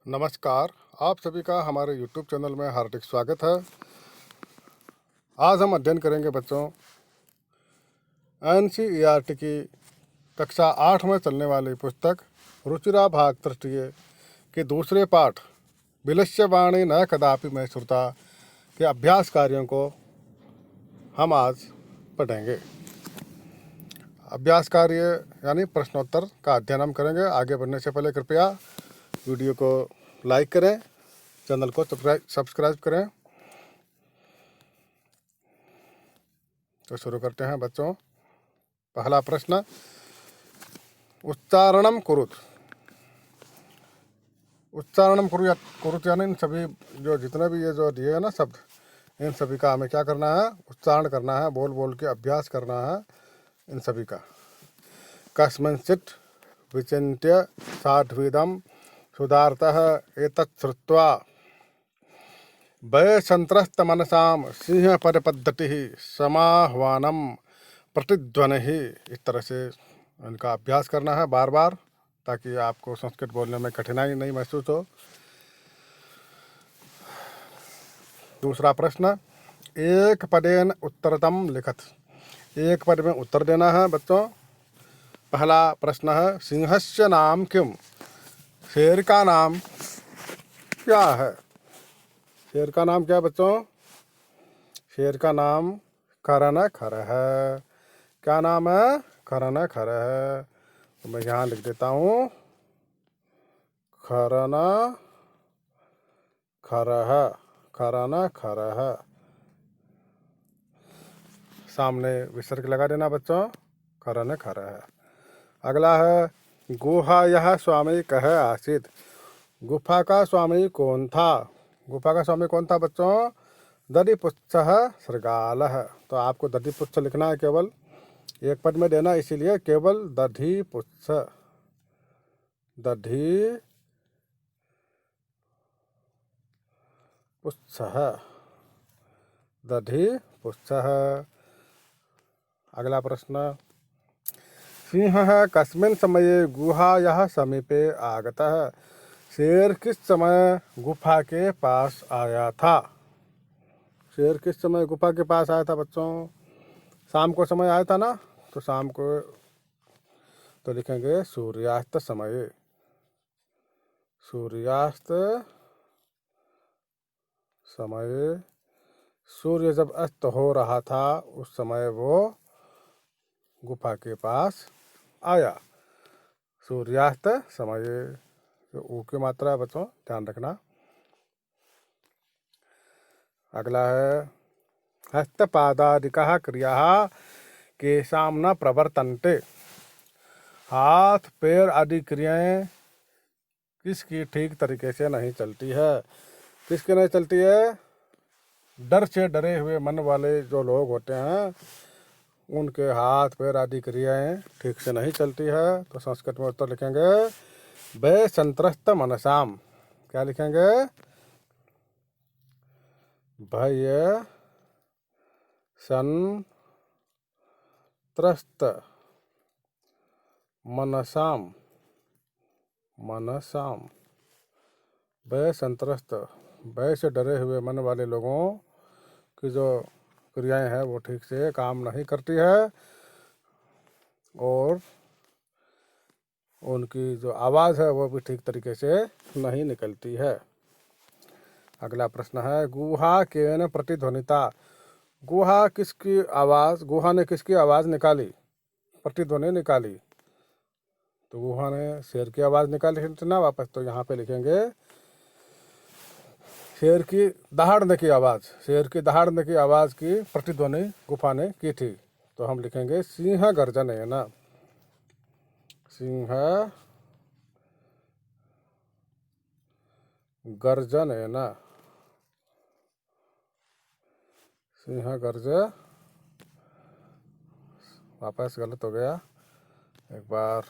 नमस्कार। आप सभी का हमारे YouTube चैनल में हार्दिक स्वागत है। आज हम अध्ययन करेंगे बच्चों NCERT की कक्षा 8 में चलने वाली पुस्तक रुचिरा भाग तृतीय के दूसरे पाठ विलस्यवाणी न कदापि मैं श्रुता के अभ्यास कार्यों को हम आज पढ़ेंगे। अभ्यास कार्य यानी प्रश्नोत्तर का अध्ययन हम करेंगे। आगे बढ़ने से पहले कृपया वीडियो को लाइक करें, चैनल को सब्सक्राइब करें। तो शुरू करते हैं बच्चों। पहला प्रश्न, उच्चारणम कुरुत। उच्चारणम कुरुत यानी इन सभी जो जितने भी ये जो दिए है ना शब्द, इन सभी का हमें क्या करना है? उच्चारण करना है, बोल बोल के अभ्यास करना है इन सभी का। कस्मिंश्चित् विचिन्त्य साध्वीदं सुधार्तः एतत् श्रुत्वा भयसंत्रस्तमनसां सिंहपदपद्धतिः समाह्वानं प्रतिध्वनिः। इस तरह से इनका अभ्यास करना है बार बार, ताकि आपको संस्कृत बोलने में कठिनाई नहीं महसूस हो। दूसरा प्रश्न, एक पदेन उत्तरतम लिखत। एक पद में उत्तर देना है बच्चों। पहला प्रश्न है, सिंहस्य नाम किम? शेर का नाम क्या है? शेर का नाम क्या है बच्चों? शेर का नाम खरनखर है। क्या नाम है? खरनखर है। तो मैं यहाँ लिख देता हूँ खरनखर है। सामने विसर्ग लगा देना बच्चों, खरनखर है। अगला है, गुहा यह स्वामी कह आसित। गुफा का स्वामी कौन था? गुफा का स्वामी कौन था बच्चों? दधिपुच्छः शृगालः। तो आपको दधिपुच्छ लिखना है, केवल एक पद में देना, इसीलिए केवल दधिपुच्छ। दधिपुच्छः। अगला प्रश्न, सिंहः कस्मिन् समये गुहायाः समीपे आगतः। शेर किस समय गुफा के पास आया था? शेर किस समय गुफा के पास आया था बच्चों? शाम को समय आया था ना, तो शाम को तो लिखेंगे सूर्यास्त समय। सूर्यास्त समय, सूर्य जब अस्त हो रहा था उस समय वो गुफा के पास आया। सूर्यास्त समय। तो ऊ की मात्रा है बच्चों, ध्यान रखना। अगला है, हस्तपादादिकः क्रियाः केषां न प्रवर्तन्ते। हाथ पैर आदि क्रियाएं किसकी ठीक तरीके से नहीं चलती है? किसकी नहीं चलती है? डर से डरे हुए मन वाले जो लोग होते हैं उनके हाथ पैर आदि क्रियाएं ठीक से नहीं चलती है। तो संस्कृत में उत्तर लिखेंगे भय संत्रस्त मनसाम। क्या लिखेंगे? भय संत्रस्त मनसाम। भय संत्रस्त, भय से डरे हुए मन वाले लोगों की जो क्रियाएं हैं वो ठीक से काम नहीं करती है, और उनकी जो आवाज़ है वो भी ठीक तरीके से नहीं निकलती है। अगला प्रश्न है, गुहा केन प्रतिध्वनिता। गुहा ने किसकी आवाज़ निकाली, प्रतिध्वनि निकाली? तो गुहा ने शेर की आवाज़ निकाली थी ना वापस। तो यहाँ पे लिखेंगे शेर की दहाड़ने की आवाज़। शेर की दहाड़ने की आवाज़ की प्रतिध्वनि गुफा ने की थी। तो हम लिखेंगे सिंह गर्जन है ना। सिंह गर्जन है ना। सिंह गर्ज, वापस गलत हो गया, एक बार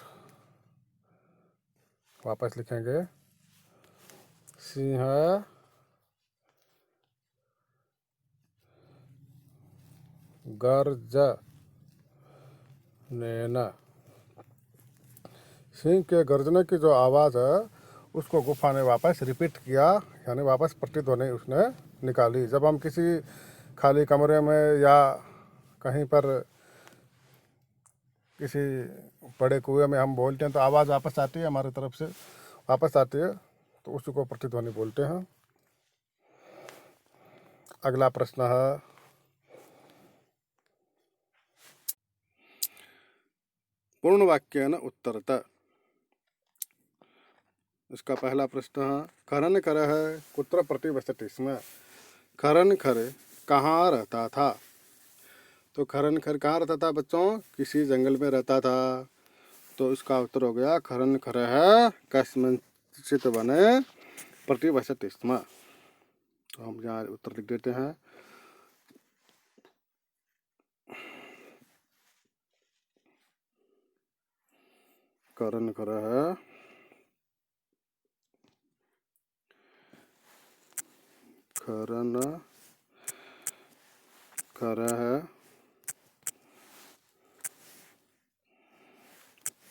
वापस लिखेंगे सिंह गर्ज नैना। सिंह के गर्जने की जो आवाज़ है उसको गुफा ने वापस रिपीट किया, यानी वापस प्रतिध्वनि उसने निकाली। जब हम किसी खाली कमरे में या कहीं पर किसी बड़े कुएं में हम बोलते हैं तो आवाज़ वापस आती है, हमारी तरफ से वापस आती है, तो उसी को प्रतिध्वनि बोलते हैं। अगला प्रश्न है, पूर्ण वाक्येन उत्तरत। इसका पहला प्रश्न है, खरन खरः कुत्र प्रतिवसति स्म। खरन खर कहाँ रहता था? तो खरन खर कहाँ रहता था बच्चों? किसी जंगल में रहता था। तो इसका उत्तर हो गया खरन खरः कस्मिंश्चित् वने प्रतिवसति स्म। तो हम यहाँ उत्तर लिख देते हैं। खरन खरः खरन खरः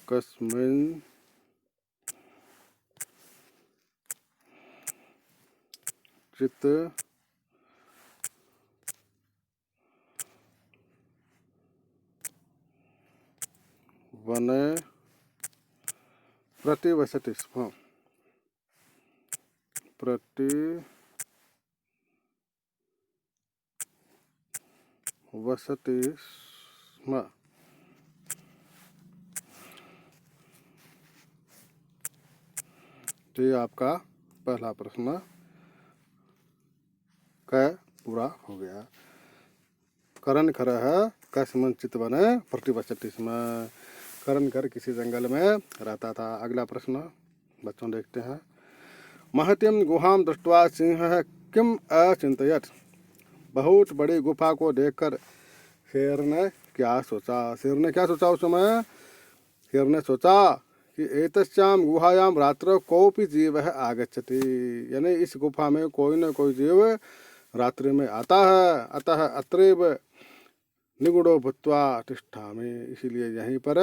कस्मिंश्चित् वने प्रतिवसति स्म। प्रतिवसति स्म। तो ये आपका पहला प्रश्न क पूरा हो गया। खरन खरः कस्मिंश्चित् वने प्रतिवसति स्म। खरन खर किसी जंगल में रहता था। अगला प्रश्न बच्चों देखते हैं। महतीं गुहां दृष्ट्वा सिंहः किम् अचिन्तयत्। बहुत बड़ी गुफा को देखकर शेर ने क्या सोचा? शेर ने क्या सोचा उस समय? शेर ने सोचा कि एतस्यां गुहायां रात्रौ कोऽपि जीवः आगच्छति, यानी इस गुफा में कोई न कोई जीव रात्रि में आता है, अतः अत्रैव निगूढ़ो भूत्वा तिष्ठामि, इसीलिए यहीं पर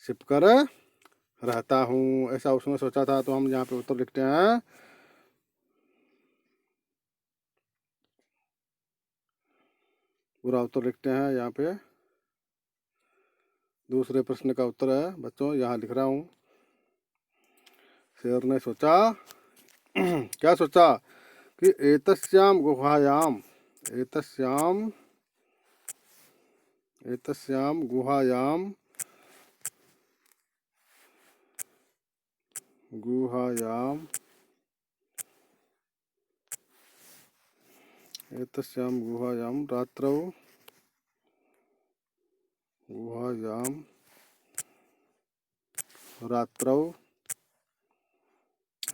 छिपकर रहता हूँ, ऐसा उसने सोचा था। तो हम यहाँ पे उत्तर लिखते हैं। पूरा उत्तर लिखते हैं यहाँ पे। दूसरे प्रश्न का उत्तर है बच्चों, यहाँ लिख रहा हूँ। शेर ने सोचा क्या सोचा कि एतस्यां गुहायां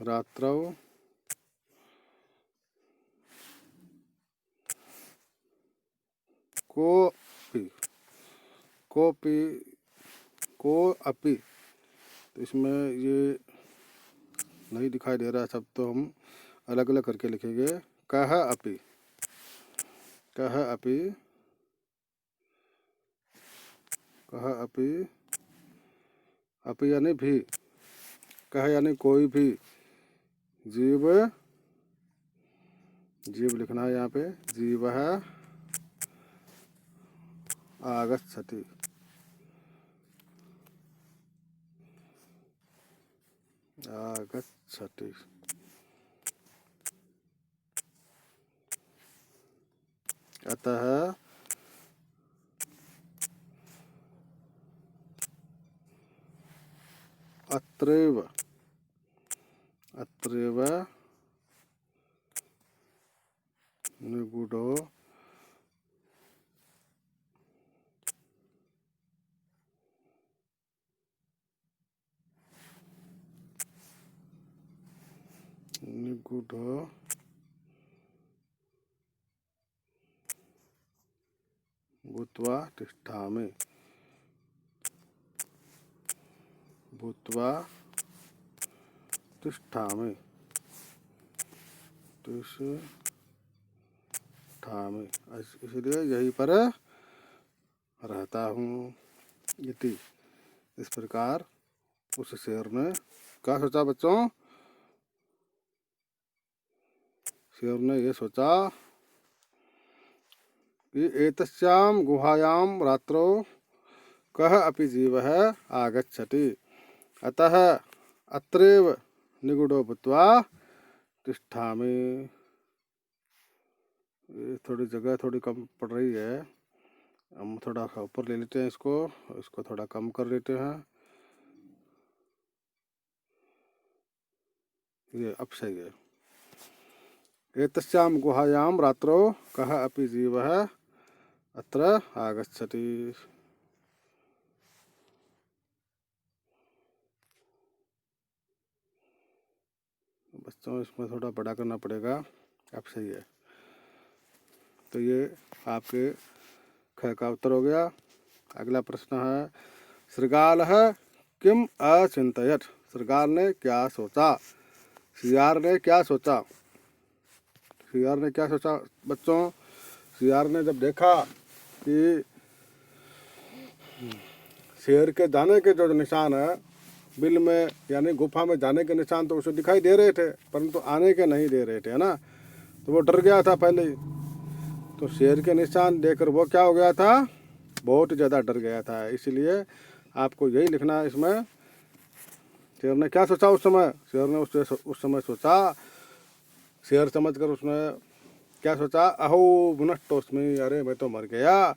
रात्रौ को अपि, तो इसमें ये नहीं दिखाई दे रहा है सब, तो हम अलग अलग करके लिखेंगे। कह अपि अपि यानी भी, कह यानी कोई भी जीव लिखना है यहाँ पे। जीवः आगच्छति, अतः अत्रैव निगूढ़ो भूत्वा तिष्ठामि। इसलिए यहीं पर रहता हूँ। इति, इस प्रकार उस शेर ने क्या सोचा बच्चों? शेर ने ये सोचा कि एतस्यां गुहायां रात्रौ कः अपि जीवः आगच्छति, अतः अत्रैव निगूढो भूत्वा तिष्ठामि। ये थोड़ी जगह थोड़ी कम पड़ रही है, हम थोड़ा सा ऊपर ले लेते हैं इसको, इसको थोड़ा कम कर लेते हैं। ये अब सही है। एतस्यां गुहायां रात्रौ कः अपि जीवः अत्र आगच्छति। बच्चों इसमें थोड़ा बड़ा करना पड़ेगा, अब सही है। तो ये आपके ख का उत्तर हो गया। अगला प्रश्न है, शृगालः किम अचिंतयत्, शृगाल ने क्या सोचा? सियार ने क्या सोचा? सियार ने क्या सोचा बच्चों? सियार ने जब देखा कि शेर के जाने के जो निशान है बिल में, यानी गुफा में जाने के निशान तो उसे दिखाई दे रहे थे, परंतु आने के नहीं दे रहे थे, है ना। तो वो डर गया था पहले ही। तो शेर के निशान देखकर वो क्या हो गया था? बहुत ज़्यादा डर गया था। इसलिए आपको यही लिखना है इसमें। शेर ने क्या सोचा उस समय? शेर ने उस समय सोचा, शेर समझकर उसने क्या सोचा? अहो विनष्टोस्मि, अरे मैं तो मर गया।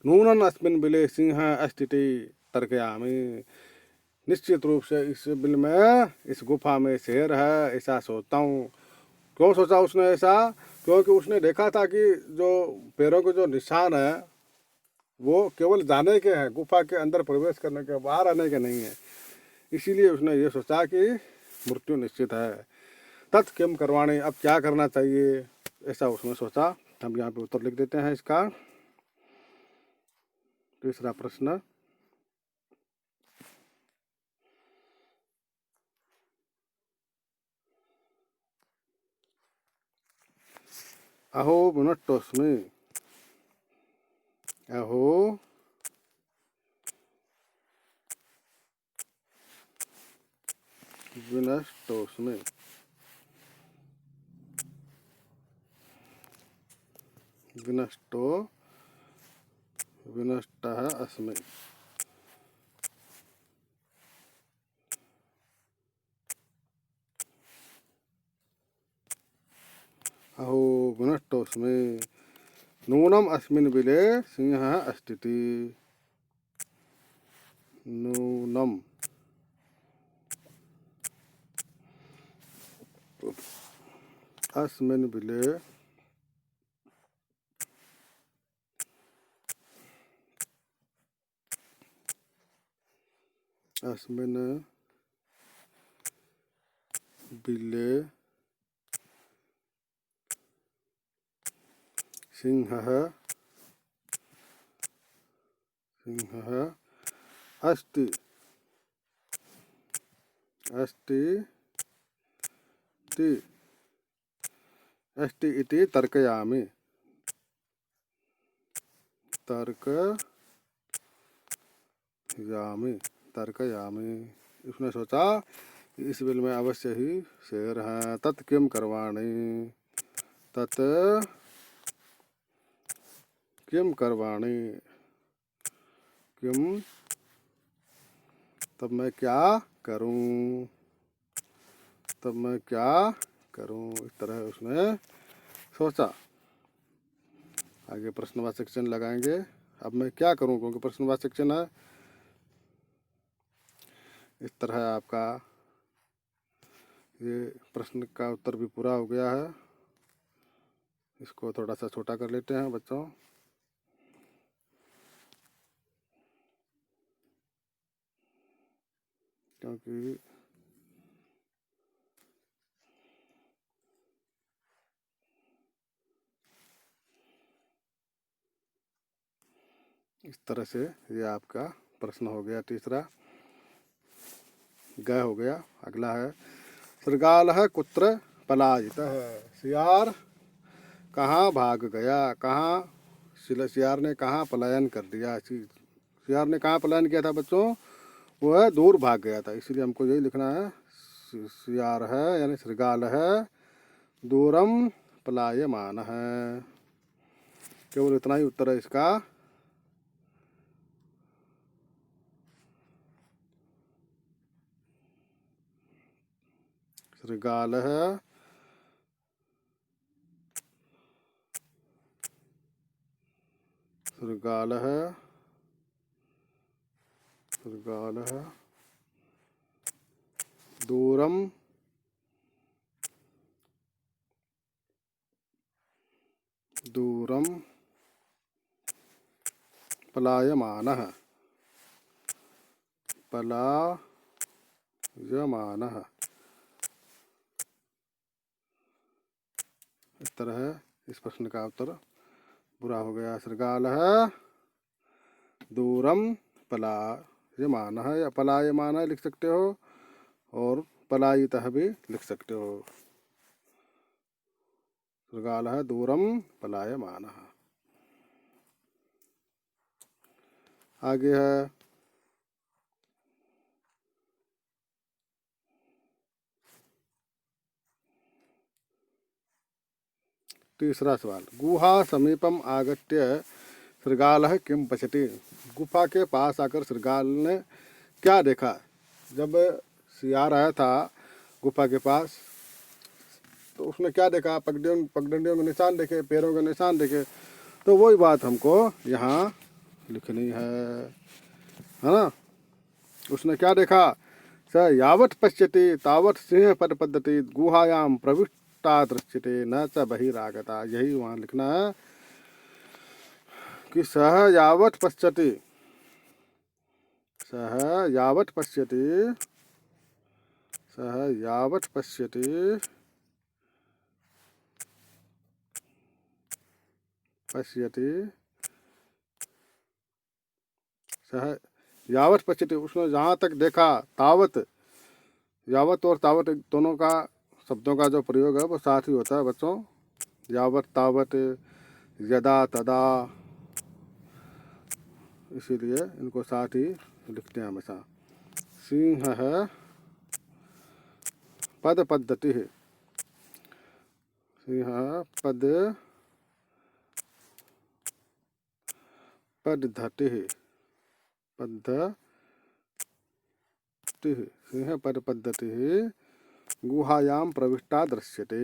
नूनन अस्मिन् बिले सिंह अस्तिति तर्कयामि, निश्चित रूप से इस बिल में, इस गुफा में शेर है, ऐसा सोचता हूँ। क्यों सोचा उसने ऐसा? क्योंकि उसने देखा था कि जो पैरों के जो निशान है वो केवल जाने के हैं, गुफा के अंदर प्रवेश करने के, बाहर आने के नहीं है। इसीलिए उसने ये सोचा कि मृत्यु निश्चित है। तत् किम करवाणी, अब क्या करना चाहिए, ऐसा उसने सोचा। हम यहाँ पे उत्तर लिख देते हैं इसका। तीसरा प्रश्न, अहो विनष्टोस्मि, अहो विनष्टोस्मि, विनष्टो विनष्टः अस्मि। अहो विनष्टोस्मि, नूनम अस्मिन् बिले सिंहः अस्तीति। नूनम अस्मिन् बिले अस्मिन् बिले सिंहः अस्ति अस्ति इति तर्कयामि, तर्कयामि। उसने सोचा इस बिल में अवश्य ही शेर है। तत् किम करवाणी, तत् किम करवाणी, किम तब मैं क्या करूं, तब मैं क्या करूं, इस तरह उसने सोचा। आगे प्रश्नवाचक चिन्ह लगाएंगे। अब मैं क्या करूं, क्योंकि प्रश्नवाचक चिन्ह है। इस तरह आपका ये प्रश्न का उत्तर भी पूरा हो गया है। इसको थोड़ा सा छोटा कर लेते हैं बच्चों। क्योंकि इस तरह से ये आपका प्रश्न हो गया तीसरा, ग हो गया। अगला है, शृगालः कुत्र पलायितः, सियार कहाँ भाग गया, कहाँ सियार ने कहाँ पलायन कर दिया। सियार ने कहाँ पलायन किया था बच्चों? वह दूर भाग गया था। इसलिए हमको यही लिखना है, सियार है यानी श्रृगाल है, दूरम पलायमान है। केवल इतना ही उत्तर है इसका। श्रृगाल है, श्रृगाल है, श्रृगाल है, दूरम दूरम पलायमानः, पलायमानः। इस तरह है इस प्रश्न का उत्तर पूरा हो गया। श्रृगाल है, दूरम पलायमानः या पलायमानः लिख सकते हो और पलायितः भी लिख सकते हो। श्रृगाल है, दूरम पलायमानः। आगे है तीसरा सवाल। गुहा समीपम आगत्य श्रृगालः किम पश्यति। गुफा के पास आकर श्रृगाल ने क्या देखा। जब सियार आया था गुफा के पास तो उसने क्या देखा, पगडंडियों के निशान देखे, पैरों के निशान देखे। तो वही बात हमको यहाँ लिखनी है ना। उसने क्या देखा, स यावत् पश्यति तावत् सिंह पदपद्धति गुहायां प्रविष्टा दृश्यते न च बहिरागता। यही वहाँ लिखना है कि सह यावत् पश्यति, सह यावत् पश्यति, सह यावत् पश्यति, पश्यति, सह यावत् पश्यति। उसने जहाँ तक देखा, तावत, यावत और तावत दोनों का शब्दों का जो प्रयोग है वो साथ ही होता है बच्चों। यावत तावत, यदा तदा, इसीलिए इनको साथ ही लिखते हैं हमेशा। सिंह है, पद पद्धति है, सिंह पद पद्धति है, पद्धति, सिंह पद पद्धति गुहायां प्रविष्टा दृश्यते,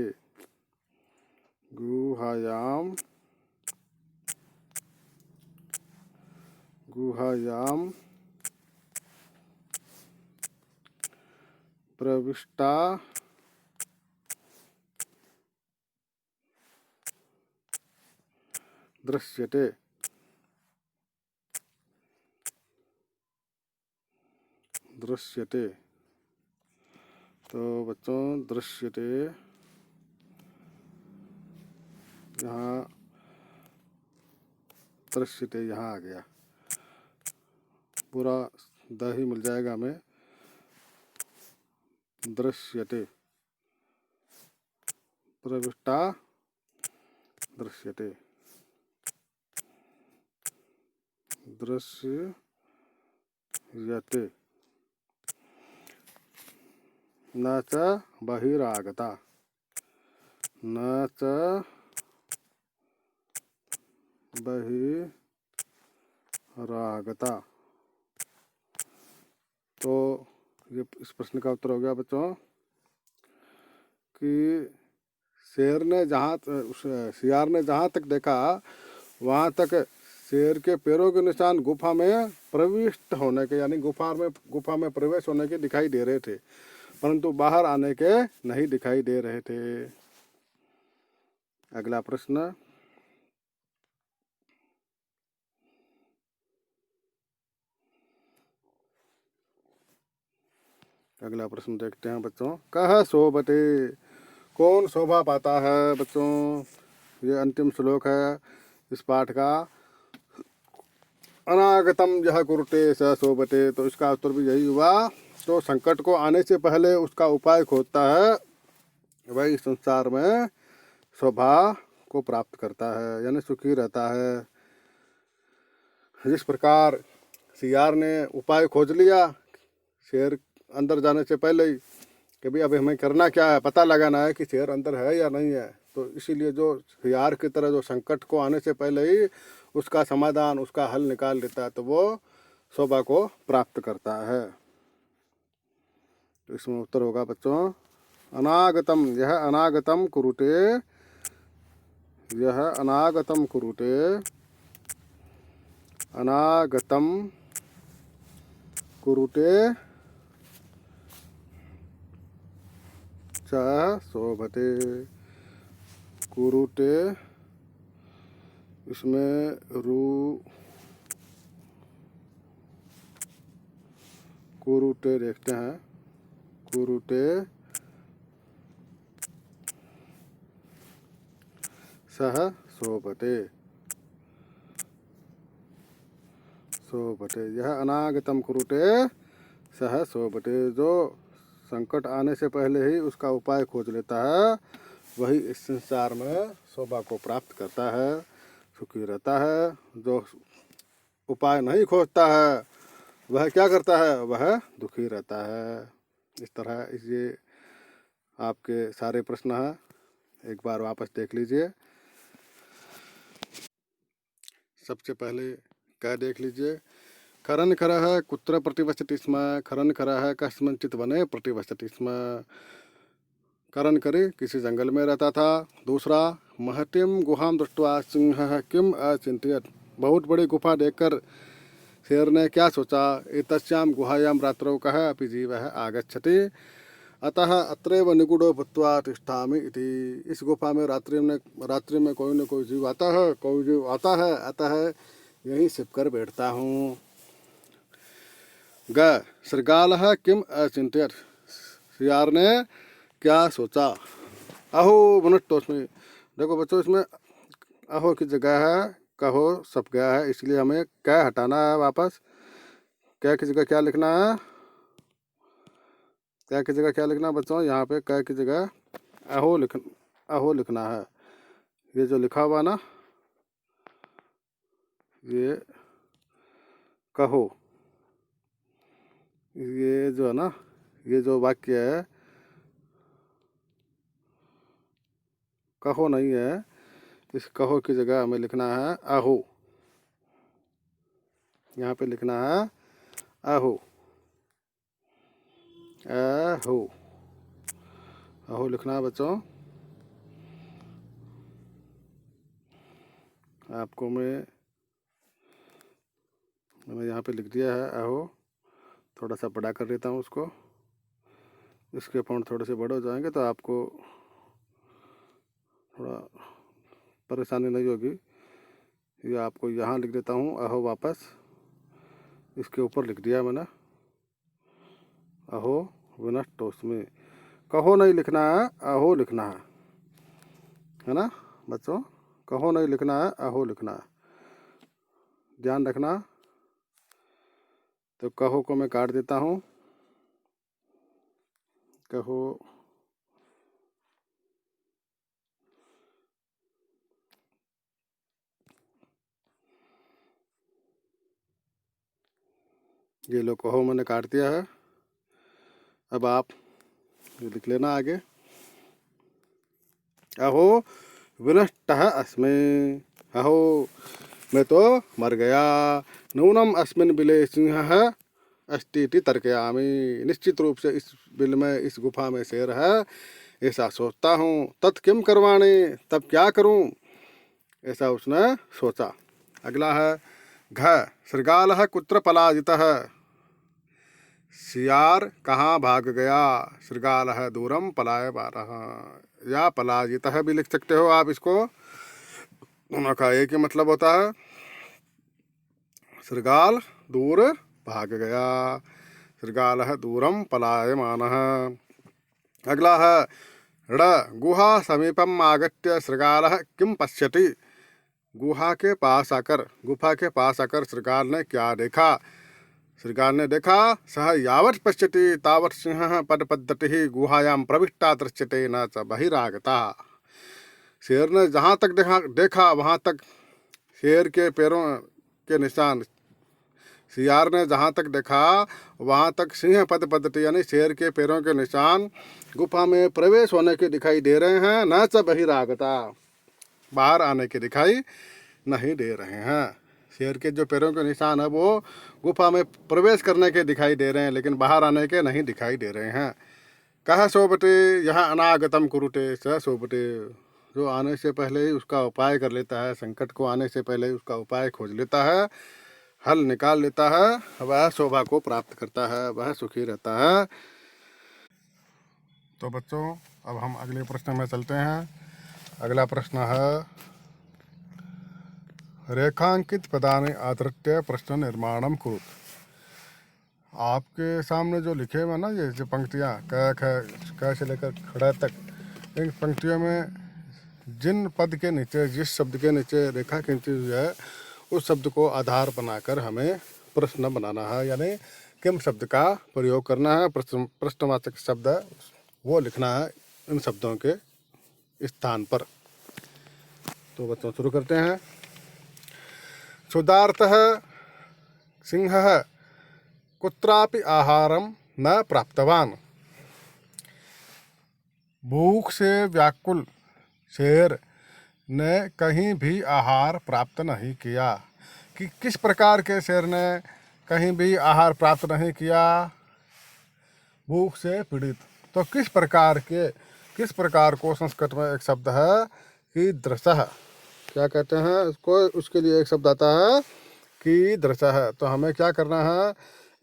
गुहायां, गुहायां प्रविष्टा दृश्यते। दृश्यते तो बच्चों दृश्यते यहाँ, दृश्यते यहाँ आ गया, पूरा द ही मिल जाएगा हमें। दृश्यते, प्रविष्टा दृश्यते, दृश्यते न च बहिरागता, न च बहिरागता। तो ये इस प्रश्न का उत्तर हो गया बच्चों कि शेर ने जहाँ, सियार ने जहाँ तक देखा वहाँ तक शेर के पैरों के निशान गुफा में प्रविष्ट होने के यानी गुफा में प्रवेश होने के दिखाई दे रहे थे, परंतु बाहर आने के नहीं दिखाई दे रहे थे। अगला प्रश्न। अगला प्रश्न देखते हैं बच्चों। कह शोभते, कौन शोभा पाता है बच्चों। ये अंतिम श्लोक है इस पाठ का। अनागतम यह कुरुते स शोभते, तो इसका उत्तर भी यही हुआ। तो संकट को आने से पहले उसका उपाय खोजता है वही संसार में शोभा को प्राप्त करता है यानी सुखी रहता है। जिस प्रकार सियार ने उपाय खोज लिया शेर अंदर जाने से पहले ही कि भाई अभी हमें करना क्या है, पता लगाना है कि शेर अंदर है या नहीं है। तो इसीलिए जो हियार की तरह जो संकट को आने से पहले ही उसका समाधान, उसका हल निकाल लेता है, तो वो शोभा को प्राप्त करता है। तो इसमें उत्तर होगा बच्चों अनागतम। यह अनागतम कुरुते, यह अनागतम कुरुते, अनागतम कुरुते च शोभते। कुरुते, इसमें रू, कुरुते देखते हैं, कुरुते सह शोभते, शोभते। यह अनागतम कुरुते सह शोभते। जो संकट आने से पहले ही उसका उपाय खोज लेता है, वही इस संसार में शोभा को प्राप्त करता है, सुखी रहता है। जो उपाय नहीं खोजता है वह क्या करता है, वह दुखी रहता है। इस तरह ये आपके सारे प्रश्न हैं, एक बार वापस देख लीजिए। सबसे पहले क्या देख लीजिए, खरन खरः कुत्र प्रतिवसति स्म, खरन खरः कस्मिंश्चित् वने प्रतिवसति स्म। करण करे किसी जंगल में रहता था। दूसरा, महतीम गुहाम दृष्ट्वा सिंहः किम अचिंत्यत, बहुत बड़ी गुफा देखकर शेर ने क्या सोचा, एतस्यां गुहायां रात्रौ कः अपि जीवः आगच्छति, अतः अत्रैव निगूढ़ो भूत्वा तिष्ठामि इति। इस गुफा में रात्रि में कोई न कोई जीव आता है, कोई जीव आता है, अतः यहीं छिपकर बैठता हूँ। ग शृगालः किम अचिंत्यत, सियार ने क्या सोचा। अहो वनट्टोस्मि, देखो बच्चों इसमें अहो की जगह है कहो सब गया है, इसलिए हमें क्या हटाना है वापस। क्या की जगह क्या लिखना है, क्या की जगह क्या लिखना है बच्चों, यहाँ पे क्या की जगह अहो लिखना है। ये जो लिखा हुआ ना, ये कहो, ये जो है ना, ये जो वाक्य है कहो नहीं है, इस कहो की जगह हमें लिखना है अहो। यहाँ पे लिखना है अहो, अहो, अहो लिखना है बच्चों। आपको मैंने यहाँ पे लिख दिया है अहो। थोड़ा सा बड़ा कर देता हूँ उसको, इसके फॉन्ट थोड़े से बड़े हो जाएंगे तो आपको थोड़ा परेशानी नहीं होगी। ये आपको यहाँ लिख देता हूँ अहो वापस, इसके ऊपर लिख दिया मैंने अहो विनष्टोस्मि। कहो नहीं लिखना है, अहो लिखना है ना बच्चों। कहो नहीं लिखना है, अहो लिखना है, ध्यान रखना। तो कहो को मैं काट देता हूँ, कहो ये लो, कहो मैंने काट दिया है। अब आप ये लिख लेना आगे, अहो विनष्टः अस्मि, अहो मैं तो मर गया, नूनम अस्मिन् बिले सिंहः अस्ति इति तर्कयामि, निश्चित रूप से इस बिल में, इस गुफा में शेर है, ऐसा सोचता हूँ। तत् किम करवाणि, तब क्या करूँ, ऐसा उसने सोचा। अगला है घ शृगालः कुत्र पलायितः, सियार कहाँ भाग गया। शृगालः दूरम पलायमानः, या पलायितः भी लिख सकते हो आप इसको, दोनों का एक ही मतलब होता है। शृगाल दूर भाग गया, शृगालः दूरम पलायमानः। अगला है ड़ गुहा समीपम आगत्य शृगालः किम पश्यति, गुफा के पास आकर शृगाल ने क्या देखा। शृगाल ने देखा, सह यावत् पश्यति तावत् सिंहः पदपद्धतिः गुहायां प्रविष्टा दृश्यते न च बहिरागता। शेर ने जहाँ तक देखा वहाँ तक शेर के पैरों के निशान सियार ने जहाँ तक देखा वहाँ तक सिंह पद पद्धति यानी शेर के पैरों के निशान गुफा में प्रवेश होने के दिखाई दे रहे हैं, न च बहिरागता, बाहर आने के दिखाई नहीं दे रहे हैं। शेर के जो पैरों के निशान है वो गुफा में प्रवेश करने के दिखाई दे रहे हैं, लेकिन बाहर आने के नहीं दिखाई दे रहे हैं। कह सोबटे यहाँ अनागतम कुरुते स सोबटे, जो आने से पहले ही उसका उपाय कर लेता है, संकट को आने से पहले ही उसका उपाय खोज लेता है, हल निकाल लेता है, वह शोभा को प्राप्त करता है, वह सुखी रहता है। तो बच्चों अब हम अगले प्रश्न में चलते हैं। अगला प्रश्न है रेखांकित पदानि आधृत्य प्रश्न निर्माणम कुरु। आपके सामने जो लिखे हुए ना ये जो पंक्तियाँ क से लेकर खड़ा तक, इन पंक्तियों में जिन पद के नीचे जिस शब्द के नीचे रेखा खींची हुई है उस शब्द को आधार बनाकर हमें प्रश्न बनाना है, यानी किम शब्द का प्रयोग करना है, प्रश्नवाचक शब्द वो लिखना है इन शब्दों के स्थान पर। तो बच्चों शुरू करते हैं। क्षुधार्तः सिंहः कुत्रापि आहारम न प्राप्तवान। भूख से व्याकुल शेर ने कहीं भी आहार प्राप्त नहीं किया। कि किस प्रकार के शेर ने कहीं भी आहार प्राप्त नहीं किया? भूख से पीड़ित। तो किस प्रकार को संस्कृत में एक शब्द है कि दृशः, क्या कहते हैं उसको, उसके लिए एक शब्द आता है कि दृशः। तो हमें क्या करना है,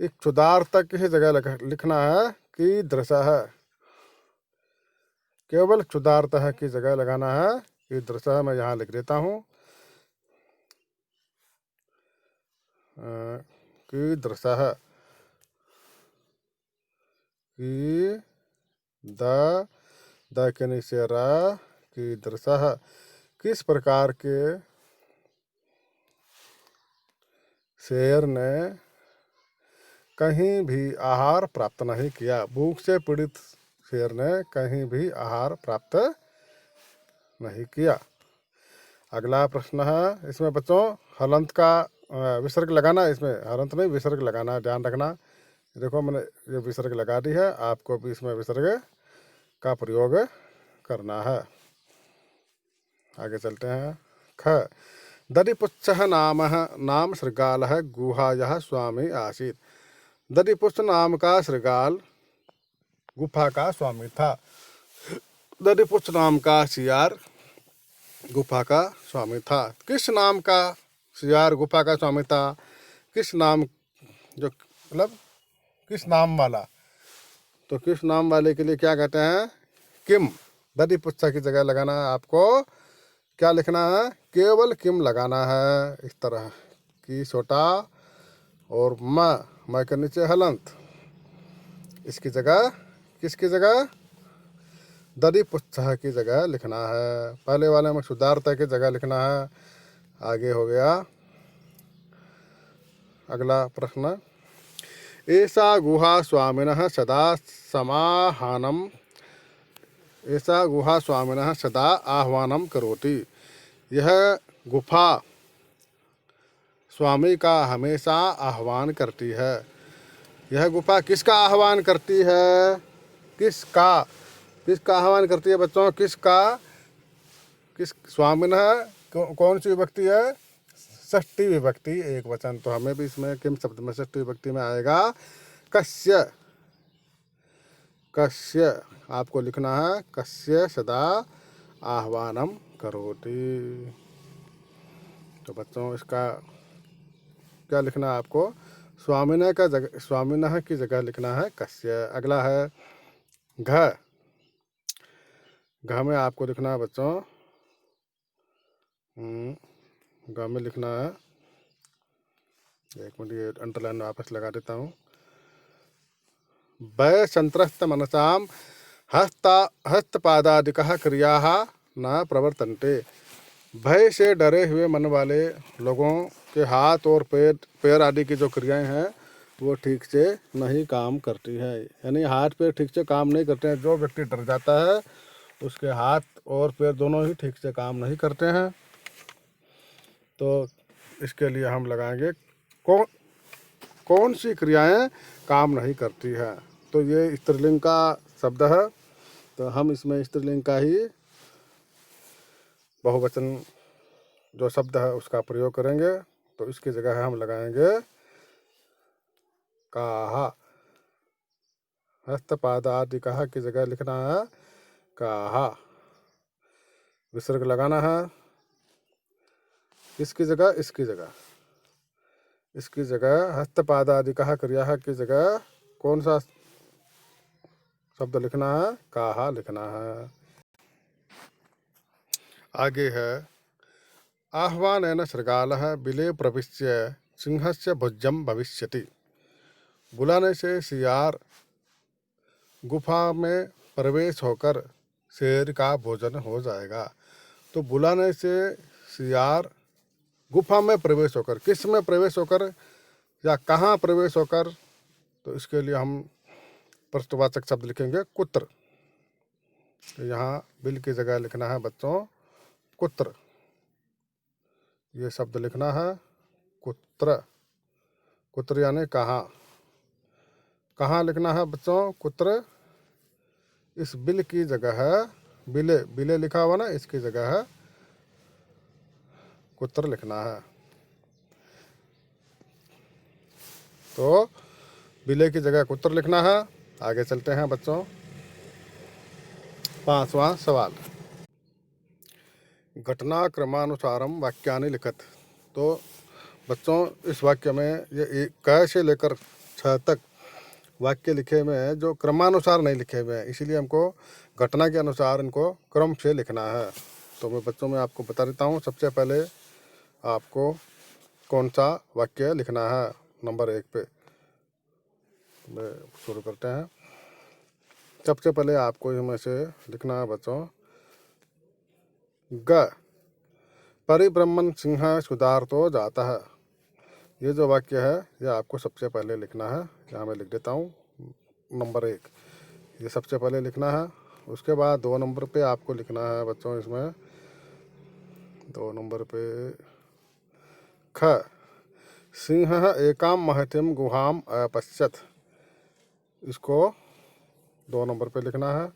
एक क्षुधार्त किसी जगह लिखना है कि दृशः, केवल क्षुधार्त की जगह लगाना है कि दृशः। मैं यहाँ लिख देता हूँ कि दृशः, कि द के नीचे रा, कि दृशः किस प्रकार के शेर ने कहीं भी आहार प्राप्त नहीं किया। भूख से पीड़ित शेर ने कहीं भी आहार प्राप्त नहीं किया। अगला प्रश्न है, इसमें बच्चों हलंत का विसर्ग लगाना, इसमें हलंत नहीं विसर्ग लगाना, ध्यान रखना। देखो मैंने ये विसर्ग लगा दी है, आपको भी इसमें विसर्ग का प्रयोग करना है। आगे चलते हैं। ख दधिपुच्छः नाम शृगालः गुहायाः स्वामी आसीत्। दधिपुच्छ नाम का शृगाल गुफा का स्वामी था। दधिपुच्छ नाम का सियार गुफा का स्वामी था। किस नाम का सियार गुफा का स्वामी था? किस नाम, जो मतलब किस नाम वाला, तो किस नाम वाले के लिए क्या कहते हैं? किम। दधिपुच्छ की जगह लगाना है, आपको क्या लिखना है? केवल किम लगाना है। इस तरह की छोटा और म के नीचे हलंत, इसकी जगह किसकी जगह? दधिपुच्छ की जगह लिखना है। पहले वाले में क्षुधार्त की जगह लिखना है। आगे हो गया अगला प्रश्न। ऐसा गुहा स्वामिनः सदा समाहानम, ऐसा गुहा स्वामिनः सदा आह्वानम करोति। यह गुफा स्वामी का हमेशा आह्वान करती है। यह गुफा किसका आह्वान करती है? किसका आह्वान करती है बच्चों? किस स्वामिनः कौन सी विभक्ति है? षष्ठी विभक्ति, एक वचन। तो हमें भी इसमें किम शब्द में षष्ठी विभक्ति में आएगा कस्य। आपको लिखना है कस्य सदा आह्वानम करोति। तो बच्चों इसका क्या लिखना है आपको? स्वामिनः की जगह लिखना है कस्य। अगला है घ। घ में आपको लिखना है बच्चों, घ में लिखना है, एक मिनट ये अंडरलाइन वापस लगा देता हूँ। भय संत्रस्त मनसाम हस्तपादादिकः क्रियाः न प्रवर्तन्ते। भय से डरे हुए मन वाले लोगों के हाथ और पैर आदि की जो क्रियाएं हैं वो ठीक से नहीं काम करती है, यानी हाथ पैर ठीक से काम नहीं करते हैं। जो व्यक्ति डर जाता है उसके हाथ और पैर दोनों ही ठीक से काम नहीं करते हैं। तो इसके लिए हम लगाएंगे कौन सी क्रियाएं काम नहीं करती है। तो ये स्त्रीलिंग का शब्द है, तो हम इसमें स्त्रीलिंग का ही बहुवचन जो शब्द है उसका प्रयोग करेंगे। तो इसकी जगह हम लगाएंगे काहा। हस्तपाद आदि कहा की जगह लिखना है काहा। विसर्ग लगाना है इसकी जगह, इसकी जगह, इसकी जगह हस्तपाद आदि कहा क्रिया की जगह कौन सा शब्द लिखना है, काहा लिखना है। आगे है आह्वानेन शृगालः बिले प्रविश्य सिंहस्य भुजं भविष्यति। बुलाने से सियार गुफा में प्रवेश होकर शेर का भोजन हो जाएगा। तो बुलाने से सियार गुफा में प्रवेश होकर, किस में प्रवेश होकर या कहाँ प्रवेश होकर, तो इसके लिए हम प्रश्नवाचक शब्द लिखेंगे कुत्र। तो यहाँ बिल की जगह लिखना है बच्चों कुत्र। ये शब्द लिखना है कुत्र। कुत्र यानी कहाँ। कहाँ लिखना है बच्चों कुत्र। इस बिल की जगह है बिले, बिले लिखा हुआ ना, इसकी जगह है कुत्र लिखना है। तो बिले की जगह कुत्र लिखना है। आगे चलते हैं बच्चों, 5वां सवाल। घटनाक्रमानुसारम वाक्यानि लिखत। तो बच्चों इस वाक्य में ये क से लेकर 6 तक वाक्य लिखे हुए हैं जो क्रमानुसार नहीं लिखे हुए हैं, इसीलिए हमको घटना के अनुसार इनको क्रम से लिखना है। तो मैं बच्चों में आपको बता देता हूँ। सबसे पहले आपको कौन सा वाक्य लिखना है नंबर 1 पे मैं शुरू करते हैं। सबसे पहले आपको इसमें से लिखना है बच्चों ग परिब्रह्मण सिंह सुधारतो जाता है। ये जो वाक्य है ये आपको सबसे पहले लिखना है। यहाँ मैं लिख देता हूँ नंबर 1, ये सबसे पहले लिखना है। उसके बाद 2 नंबर पे आपको लिखना है बच्चों इसमें 2 नंबर पे ख सिंह एकाम महतिम गुहाम अपश्यत। इसको 2 नंबर पे लिखना है।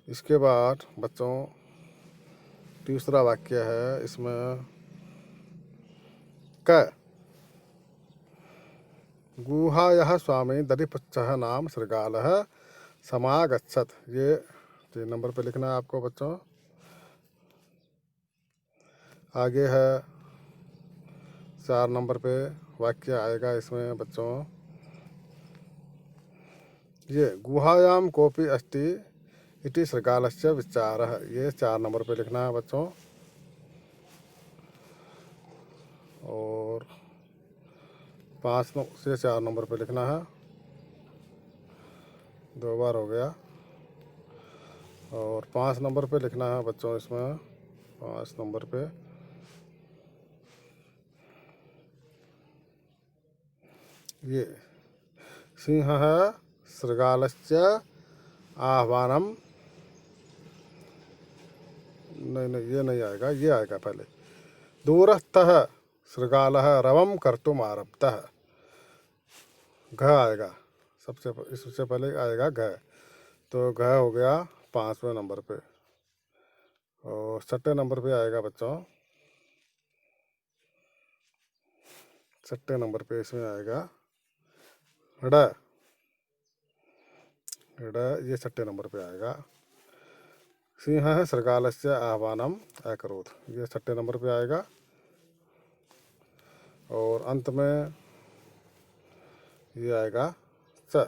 इसके बाद बच्चों तीसरा वाक्य है इसमें क गुहायः स्वामी दधिपुच्छः नाम शृगालः समागच्छत। ये 3 नंबर पे लिखना है आपको बच्चों। आगे है 4 नंबर पे वाक्य आएगा इसमें बच्चों ये गुहायाम कोपी अस्ति इति शृगालस्य विचारः। ये 4 नंबर पे लिखना है बच्चों। और 5 से 4 नंबर पे लिखना है, 2 बार हो गया। और 5 नंबर पे लिखना है बच्चों इसमें 5 नंबर पे ये सिंहः शृगालस्य आह्वानम। नहीं ये नहीं आएगा, ये आएगा पहले। दूरस्थः शृगालः रवं कर्तुम आरब्धः। घ आएगा इससे पहले आएगा घ। तो घ हो गया 5वें नंबर पे। और 6ठे नंबर पे आएगा बच्चों 6ठे नंबर पे इसमें आएगा ड़। ये 6ठे नंबर पे आएगा। सिंहः शृगालस्य आह्वानम अकरोत्। ये 6ठे नंबर पे आएगा। और अंत में ये आएगा च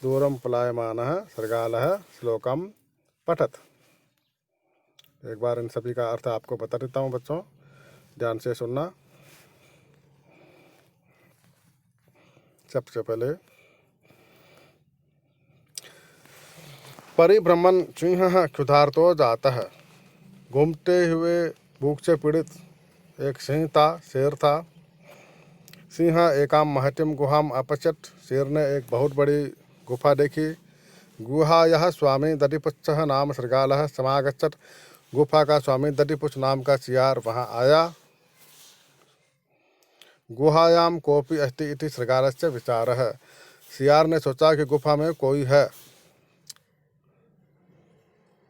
दूरम पलायमानः शृगालः श्लोकम पठत। एक बार इन सभी का अर्थ आपको बता देता हूँ बच्चों, ध्यान से सुनना। सबसे पहले परिभ्रमण सिंह क्षुधार्तो जाता है। घूमते हुए भूख से पीड़ित एक सिंह था, शेर था। सिंह एकाम महतिम गुहाम अपश्यत। शेर ने एक बहुत बड़ी गुफा देखी। गुहायः स्वामी दधिपुच्छः नाम शृगालः समागच्छत। गुफा का स्वामी दधिपुच्छ नाम का सियार वहाँ आया। गुहायाम कोपी अस्ति इति शृगालस्य विचारः। सियार ने सोचा कि गुफा में कोई है।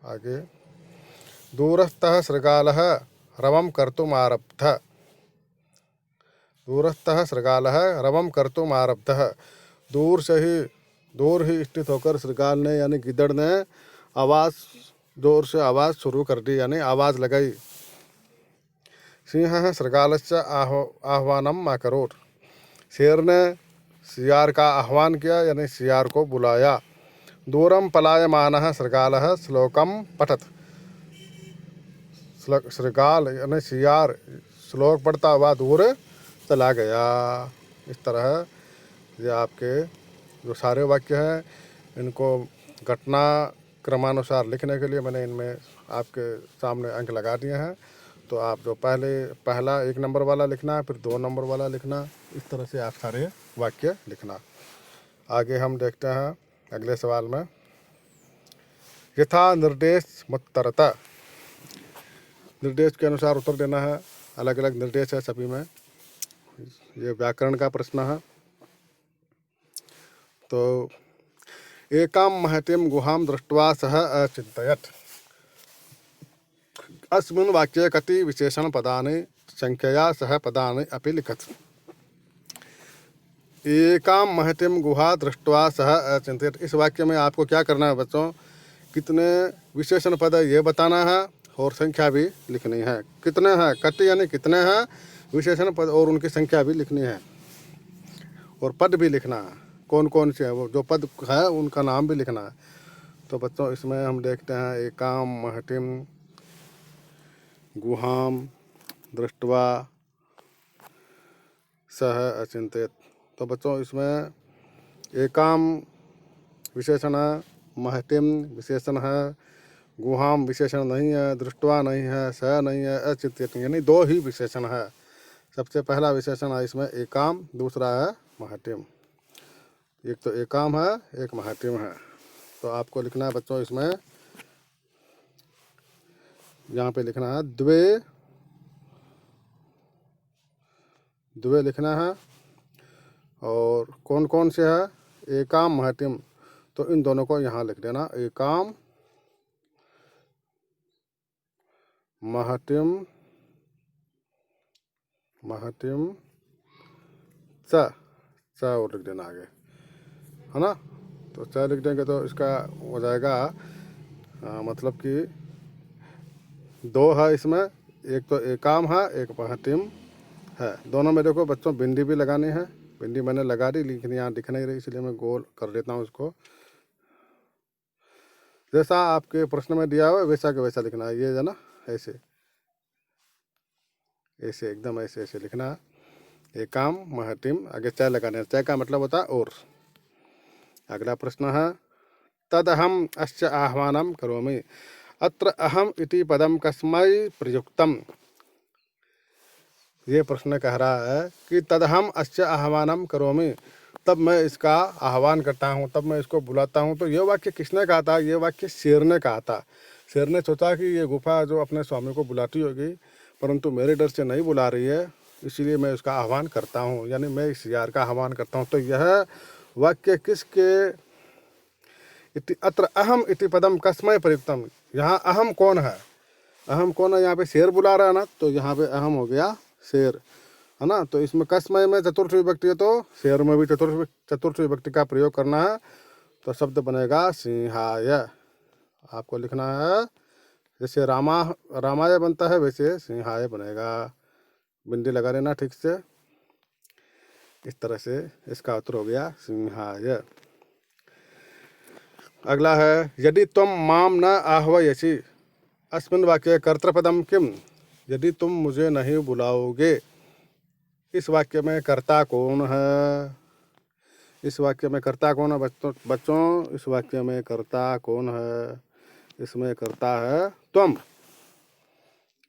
आगे, दूरस्थः शृगालः रवं कर्तुमारब्धः। दूरस्थः शृगालः रवं कर्तुमारब्धः। दूर ही स्थित होकर शृगाल ने यानी गिद्दड़ ने जोर से आवाज़ शुरू कर दी, यानी आवाज़ लगाई। सिंहः शृगालस्य आह्वानम् अकरोत्। शेर ने सियार का आह्वान किया, यानी सियार को बुलाया। दूरम पलायमानः शृगालः श्लोकम पठत्। शृगाल यानी सियार श्लोक पढ़ता हुआ दूर चला गया। इस तरह ये आपके जो सारे वाक्य हैं इनको घटना क्रमानुसार लिखने के लिए मैंने इनमें आपके सामने अंक लगा दिए हैं। तो आप जो पहला 1 नंबर वाला लिखना, फिर 2 नंबर वाला लिखना, इस तरह से आप सारे वाक्य लिखना। आगे हम देखते हैं अगले सवाल में। यथा निर्देश मुत्तरता। निर्देश के अनुसार उत्तर देना है। अलग अलग निर्देश है सभी में। ये व्याकरण का प्रश्न है। तो एकां महतीं गुहां दृष्ट्वा सः अचिन्तयत्। अस्मिन् वाक्ये कति विशेषणपदानि संख्यया सह पदानि अपि लिखत्। एकां महतीं गुहा दृष्ट्वा सः अचिन्तयत्। इस वाक्य में आपको क्या करना है बच्चों, कितने विशेषण पद ये बताना है और संख्या भी लिखनी है। कितने हैं, कति यानी कितने हैं विशेषण पद, और उनकी संख्या भी लिखनी है और पद भी लिखना है। कौन कौन से हैं वो जो पद है उनका नाम भी लिखना है। तो बच्चों इसमें हम देखते हैं एकां महतीं गुहां दृष्ट्वा सः अचिन्तयत्। तो बच्चों इसमें एकां विशेषण है, महतीं विशेषण है, गुहां विशेषण नहीं है, दृष्ट्वा नहीं है, सः नहीं है, अचिन्तयत् यानी 2 ही विशेषण है। सबसे पहला विशेषण है इसमें एकां, दूसरा है महतीं। एक तो एकां है, एक महतीं है। तो आपको लिखना है बच्चों इसमें, यहाँ पे लिखना है द्वे लिखना है। और कौन कौन से है, एकां महतीं, तो इन दोनों को यहाँ लिख देना। एकां महतीं च और लिख देना आगे, है ना। तो च लिख देंगे तो इसका हो जाएगा मतलब कि 2 है इसमें, एक तो एकाम है, एक महतीं है। दोनों में देखो बच्चों बिंदी भी लगानी है। बिंदी मैंने लगा दी लेकिन यहाँ दिख नहीं रही, इसलिए मैं गोल कर देता हूँ इसको। जैसा आपके प्रश्न में दिया हुआ है वैसा के वैसा लिखना है। ये है ना, ऐसे एकदम ऐसे लिखना है। एकाम महतीं, आगे च लगाना है। च का मतलब होता है और। अगला प्रश्न है तदहम अस्य आह्वानं करोमि। अत्र अहम इति पदम कस्मै प्रयुक्तम। ये प्रश्न कह रहा है कि तदहम अस्य आह्वानं करोमि, तब मैं इसका आह्वान करता हूँ, तब मैं इसको बुलाता हूँ। तो ये वाक्य किसने कहा था, ये वाक्य शेर ने कहा था। शेर ने सोचा कि ये गुफा जो अपने स्वामी को बुलाती होगी, परंतु मेरे डर से नहीं बुला रही है, इसीलिए मैं उसका आह्वान करता हूँ, यानी मैं इस सियार का आह्वान करता हूँ। तो यह वाक्य किसके, अत्र अहम इति पदम कस्मै प्रयुक्तम। यहाँ अहम कौन है, अहम कौन है, यहाँ पे शेर बुला रहा है ना, तो यहाँ पे अहम हो गया शेर, है ना। तो इसमें कस्मै में चतुर्थ विभक्ति है, तो शेर में भी चतुर्थ विभक्ति का प्रयोग करना है। तो शब्द बनेगा सिंहाय। आपको लिखना है जैसे रामाय बनता है वैसे सिंहाय बनेगा। बिंदी लगा लेना ठीक से। इस तरह से इसका उत्तर हो गया सिंहाय। अगला है यदि तुम माम न आह्वयसि अस्मिन् वाक्ये कर्तृपदम किम। यदि तुम मुझे नहीं बुलाओगे, इस वाक्य में कर्ता कौन है, इस वाक्य में कर्ता कौन है बच्चों, इस वाक्य में कर्ता कौन है, इसमें कर्ता है तुम।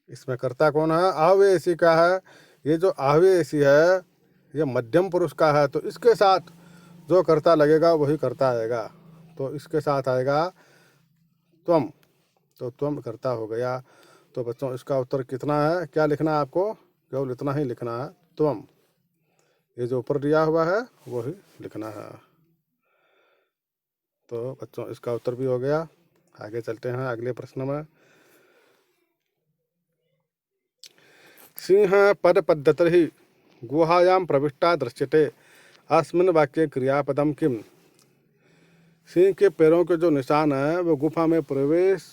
इसमें कर्ता कौन है, आह्वयसि का है। ये जो आह्वयसि है ये मध्यम पुरुष का है, तो इसके साथ जो कर्ता लगेगा वही कर्ता आएगा। तो इसके साथ आएगा त्वम, तो त्वम कर्ता हो गया। तो बच्चों इसका उत्तर कितना है, क्या लिखना है आपको, केवल इतना ही लिखना है त्वम। ये जो ऊपर दिया हुआ है वही लिखना है। तो बच्चों इसका उत्तर भी हो गया। आगे चलते हैं अगले प्रश्न में। सिंह पद पद्धति गुहायां प्रविष्टा दृश्यते अस्मिन् वाक्ये क्रियापदम किम। सिंह के पैरों के जो निशान है वो गुफा में प्रवेश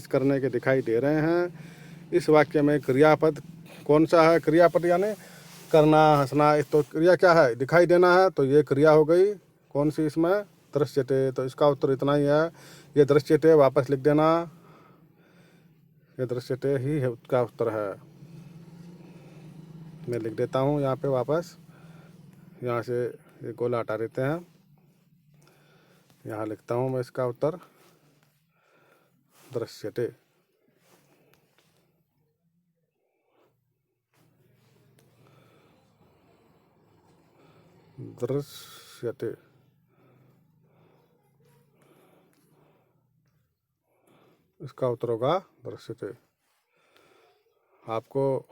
करने के दिखाई दे रहे हैं। इस वाक्य में क्रियापद कौन सा है? क्रियापद यानी करना, हंसना। तो क्रिया क्या है? दिखाई देना है, तो ये क्रिया हो गई। कौन सी इसमें? दृश्यते। तो इसका उत्तर इतना ही है। ये दृश्यते वापस लिख देना, ये दृश्यते ही है उसका उत्तर है। मैं लिख देता हूँ यहाँ पे वापस, यहाँ से ये गोला हटा देते हैं। यहाँ लिखता हूँ मैं इसका उत्तर दृश्यते। दृश्यते। इसका उत्तर होगा दृश्यते। आपको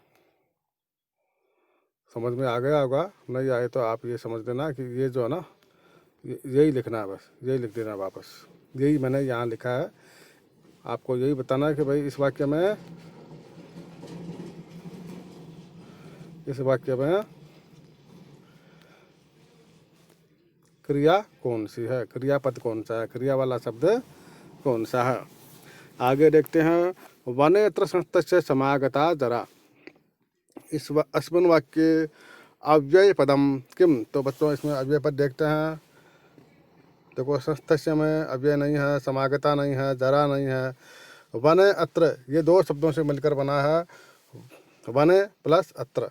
समझ में आ गया होगा, नहीं आए तो आप ये समझ देना कि ये जो है ना, यही लिखना है, बस यही लिख देना वापस। यही मैंने यहाँ लिखा है। आपको यही बताना है कि भाई इस वाक्य में क्रिया कौन सी है, क्रियापद कौन सा है, क्रिया वाला शब्द कौन सा है। आगे देखते हैं। वने यत्र संस्तस्य समागता जरा अस्मिन् वाक्ये अव्यय पदम किम। तो बच्चों इसमें अव्यय पद देखते हैं। देखो संस्तस्य में अव्यय नहीं है, समागता नहीं है, जरा नहीं है। वने अत्र ये दो शब्दों से मिलकर बना है, वने प्लस अत्र।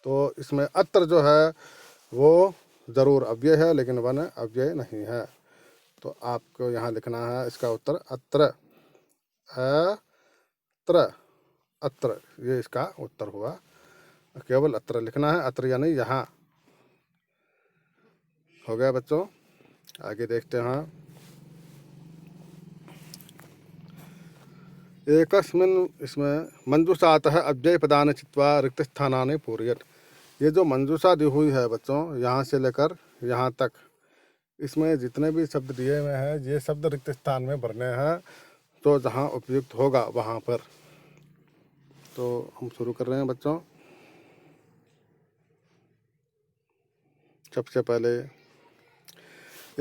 तो इसमें अत्र जो है वो जरूर अव्यय है, लेकिन वन अव्यय नहीं है। तो आपको यहाँ लिखना है इसका उत्तर अत्र, अत्र, अत्र, ये इसका उत्तर हुआ। केवल अत्र लिखना है, अत्र यानी यहाँ। हो गया बच्चों। आगे देखते हैं। एकस्मिन् इसमें मंजूषातः अव्यय पदानि चित्वा रिक्त स्थानानि पूरयेत्। ये जो मंजूषा दी हुई है बच्चों, यहाँ से लेकर यहाँ तक, इसमें जितने भी शब्द दिए हुए हैं ये शब्द रिक्त स्थान में भरने हैं। तो जहाँ उपयुक्त होगा वहाँ पर। तो हम शुरू कर रहे हैं बच्चों। सबसे पहले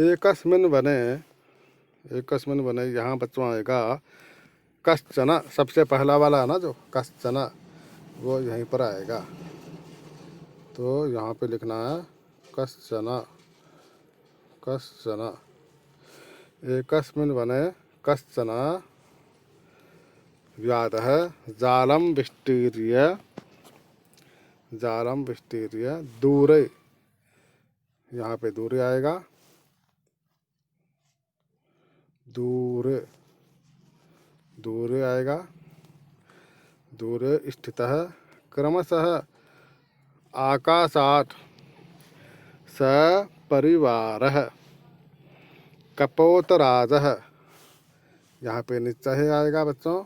एकस्मिन् वने, यहाँ बच्चों आएगा कश्चन। सबसे पहला वाला है ना जो कश्चन, वो यहीं पर आएगा। तो यहाँ पे लिखना है कश्चन, कश्चन। एकस्मिन् वने कश्चन व्याधः जालं विस्तीर्य दूरे। यहाँ पे दूरे आएगा, दूरे आएगा। दूरे स्थितः क्रमशः आकाशात् सपरिवारः कपोतराजः। यहाँ पे निश्चय आएगा बच्चों,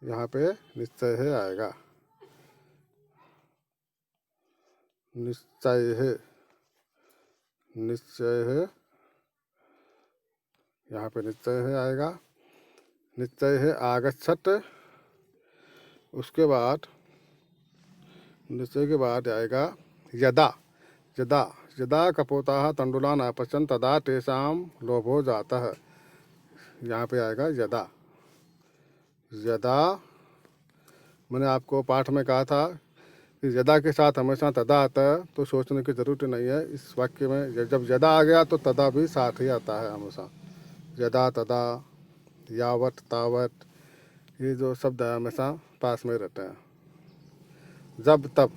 यहाँ पे निश्चय आएगा, निश्चय, यहाँ पे निश्चय आएगा। निश्चय आगच्छत्। उसके बाद निश्चय के बाद आएगा यदा। यदा कपोताः तण्डुलान् अपश्यन् तदा तेषां लोभो जातः। यहाँ पे आएगा यदा। मैंने आपको पाठ में कहा था कि यदा के साथ हमेशा तदा आता है, तो सोचने की ज़रूरत नहीं है। इस वाक्य में जब यदा आ गया तो तदा भी साथ ही आता है हमेशा। यदा, तदा, यावत, तावत, ये जो शब्द है हमेशा पास में रहते हैं। जब, तब,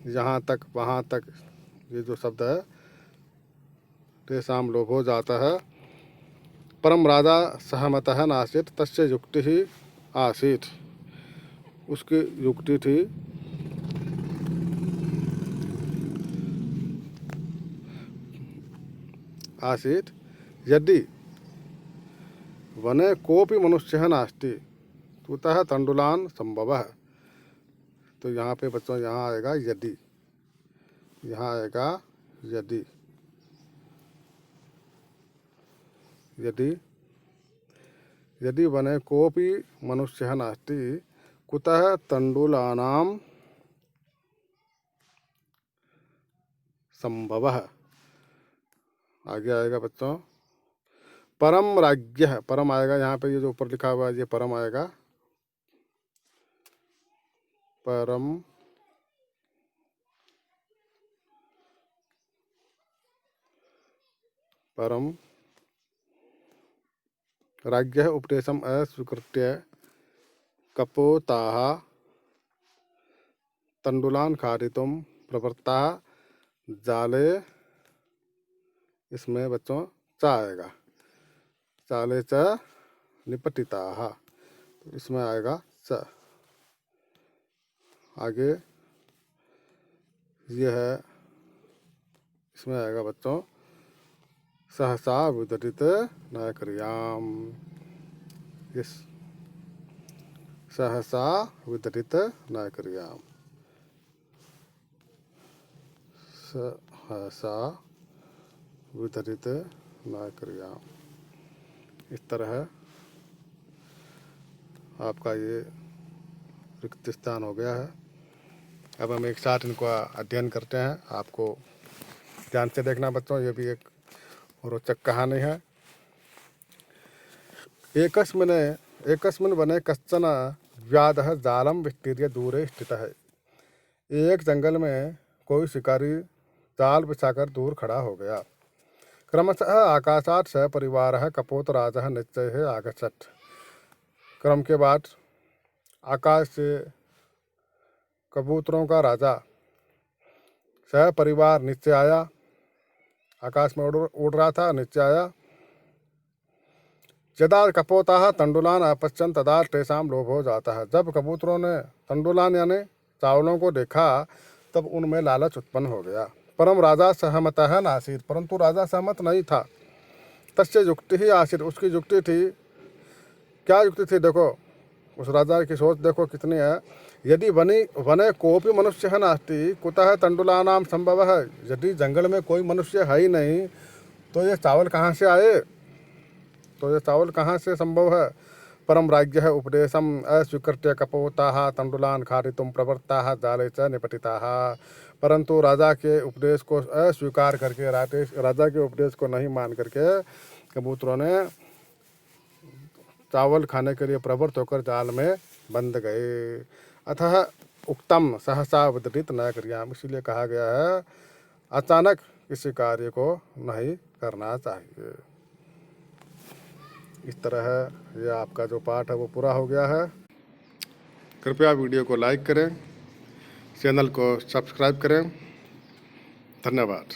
यहाँ तक, वहाँ तक, ये जो शब्द है तेषां लोभो जाता है। परम राजा सहमतः नासीत् तस्य युक्ति ही आसीत्। उसकी युक्ति थी आसीत् यदि वने कोऽपि मनुष्यः नास्ति कुतः तण्डुलान् संभवः। तो यहाँ पे बच्चों यहाँ आएगा यदि, यहाँ आएगा यदि। यदि यदि वने कोऽपि मनुष्यः नास्ति कुतः तण्डुलानां संभवः। आगे आएगा बच्चों परम राज्यः, परम आएगा यहाँ पे, ये जो ऊपर लिखा हुआ है ये परम आएगा, परम परम राज्यः उपदेशम् अस्वीकृत्य कपोताः तण्डुलान् खादितुं प्रवृत्ताः जाले। इसमें बच्चों च आएगा, जाले च निपतिताः, तो इसमें आएगा च। आगे ये है, इसमें आएगा बच्चों सहसा विदरित नायकर्याम। इस सहसा विदरित नायकर्याम, सहसा विदरित नायकर्याम। इस तरह आपका ये रिक्त स्थान हो गया है। अब हम एक साथ इनको अध्ययन करते हैं। आपको ध्यान से देखना बच्चों, ये भी एक रोचक कहानी है। एकस्मिन् वने कश्चन व्याधः जालं विस्तीर्य दूरे स्थितः। एक जंगल में कोई शिकारी जाल बिछाकर दूर खड़ा हो गया। क्रमशः आकाशात् स परिवारः कपोतराजः निश्चयः आगच्छत्। क्रम के बाद आकाश से कबूतरों का राजा सह परिवार नीचे आया। आकाश में उड़ रहा था, नीचे आया। यदा कपोताः तण्डुलान् अपश्यन् तदा तेषां लोभो जातः। जब कबूतरों ने तण्डुलान यानी चावलों को देखा तब उनमें लालच उत्पन्न हो गया। परम राजा सहमतः नासीत्, परंतु राजा सहमत नहीं था। तस्य युक्ति ही आसीत्, उसकी युक्ति थी। क्या युक्ति थी? देखो उस राजा की सोच देखो कितनी है। यदि वने कोऽपि मनुष्यः नास्ति कुतः तण्डुलानां संभवः। यदि जंगल में कोई मनुष्य है ही नहीं तो ये चावल कहाँ से आए, तो ये चावल कहाँ से संभव है। परम राज्यः उपदेशम् अस्वीकृत्य कपोताः तण्डुलान् खादितुं प्रवृत्ताः जाले च निपतिताः। परंतु राजा के उपदेश को अस्वीकार करके, राजा के उपदेश को नहीं मान करके कबूतरों ने चावल खाने के लिए प्रवृत्त होकर जाल में बंध गए। अतः उक्तम सहसा विदरित नायकर्याम, इसीलिए कहा गया है अचानक किसी कार्य को नहीं करना चाहिए। इस तरह यह आपका जो पाठ है वो पूरा हो गया है। कृपया वीडियो को लाइक करें, चैनल को सब्सक्राइब करें। धन्यवाद।